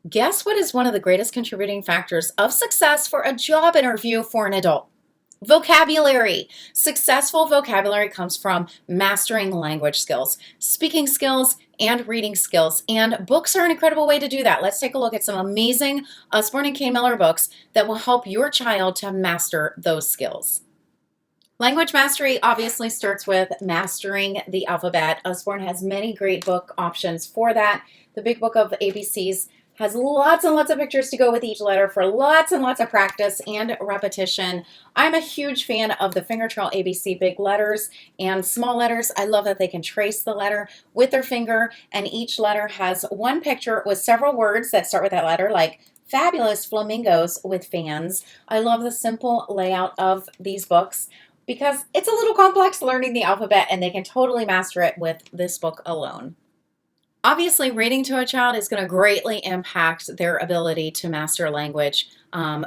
Guess what is one of the greatest contributing factors of success for a job interview for an adult? Vocabulary. Successful vocabulary comes from mastering language skills, speaking skills, and reading skills. And books are an incredible way to do that. Let's take a look at some amazing Usborne and Kane Miller books that will help your child to master those skills. Language mastery obviously starts with mastering the alphabet. Usborne has many great book options for that. The Big Book of ABCs has lots and lots of pictures to go with each letter for lots and lots of practice and repetition. I'm a huge fan of the Finger Trail ABC big letters and small letters. I love that they can trace the letter with their finger, and each letter has one picture with several words that start with that letter, like fabulous flamingos with fans. I love the simple layout of these books because it's a little complex learning the alphabet, and they can totally master it with this book alone. Obviously, reading to a child is going to greatly impact their ability to master language,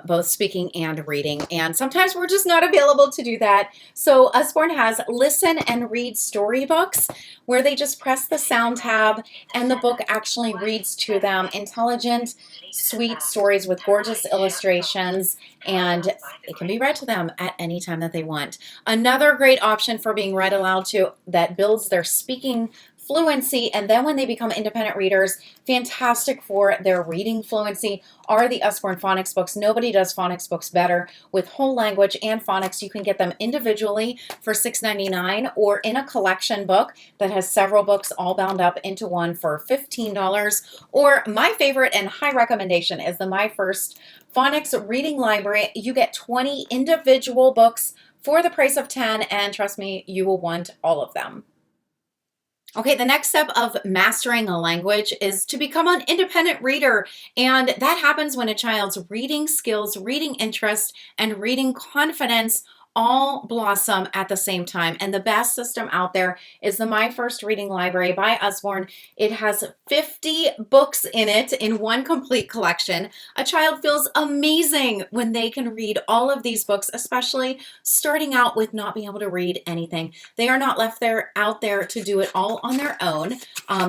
both speaking and reading. And sometimes we're just not available to do that. So Usborne has listen and read storybooks where they just press the sound tab and the book actually reads to them intelligent, sweet stories with gorgeous illustrations, and it can be read to them at any time that they want. Another great option for being read aloud to that builds their speaking fluency, and then when they become independent readers, fantastic for their reading fluency, are the Usborne phonics books. Nobody does phonics books better. With whole language and phonics, you can get them individually for $6.99 or in a collection book that has several books all bound up into one for $15. Or my favorite and high recommendation is the My First Phonics Reading Library. You get 20 individual books for the price of 10, and trust me, you will want all of them. Okay, the next step of mastering a language is to become an independent reader. And that happens when a child's reading skills, reading interest, and reading confidence all blossom at the same time. And the best system out there is the My First Reading Library by Usborne. It has 50 books in it in one complete collection. A child feels amazing when they can read all of these books, especially starting out with not being able to read anything. They are not left out there to do it all on their own.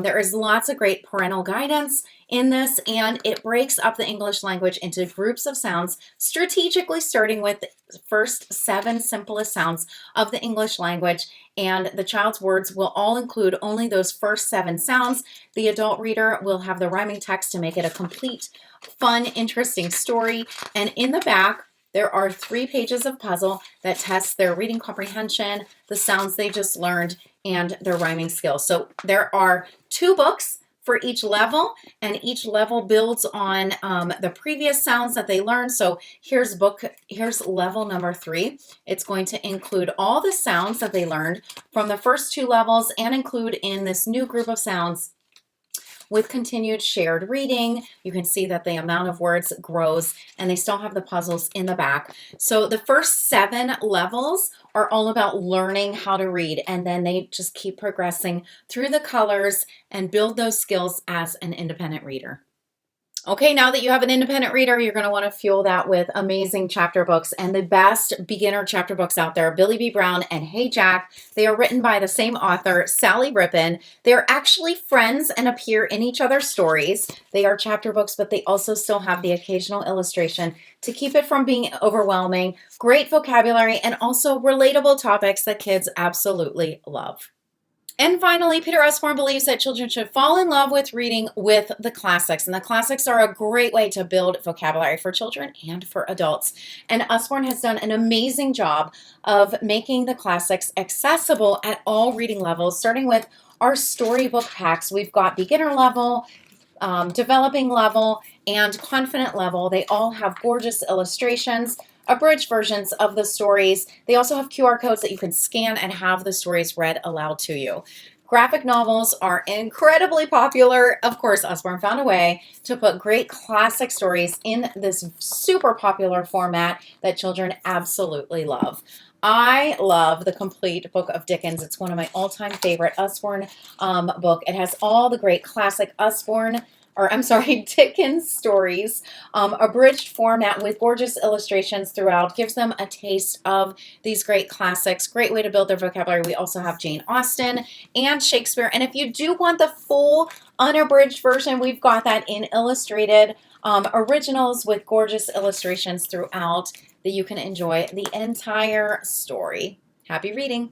There is lots of great parental guidance in this, and it breaks up the English language into groups of sounds, strategically starting with the first 7 simplest sounds of the English language, and the child's words will all include only those first 7 sounds. The adult reader will have the rhyming text to make it a complete, fun, interesting story, and in the back, there are 3 pages of puzzle that test their reading comprehension, the sounds they just learned, and their rhyming skills. So there are 2 books for each level, and each level builds on the previous sounds that they learned. So here's level number 3. It's going to include all the sounds that they learned from the first 2 levels and include in this new group of sounds with continued shared reading. You can see that the amount of words grows, and they still have the puzzles in the back. So the first 7 levels are all about learning how to read, and then they just keep progressing through the colors and build those skills as an independent reader. Okay, now that you have an independent reader, you're going to want to fuel that with amazing chapter books, and the best beginner chapter books out there, Billy B. Brown and Hey Jack. They are written by the same author, Sally Rippin. They're actually friends and appear in each other's stories. They are chapter books, but they also still have the occasional illustration to keep it from being overwhelming. Great vocabulary and also relatable topics that kids absolutely love. And finally, Peter Usborne believes that children should fall in love with reading with the classics. And the classics are a great way to build vocabulary for children and for adults. And Usborne has done an amazing job of making the classics accessible at all reading levels, starting with our storybook packs. We've got beginner level, developing level, and confident level. They all have gorgeous illustrations, abridged versions of the stories. They also have QR codes that you can scan and have the stories read aloud to you. Graphic novels are incredibly popular. Of course, Usborne found a way to put great classic stories in this super popular format that children absolutely love. I love the complete book of Dickens. It's one of my all-time favorite Usborne book. It has all the great classic Dickens stories, abridged format with gorgeous illustrations throughout, gives them a taste of these great classics. Great way to build their vocabulary. We also have Jane Austen and Shakespeare. And if you do want the full Unabridged version, we've got that in illustrated originals with gorgeous illustrations throughout that you can enjoy the entire story. Happy reading.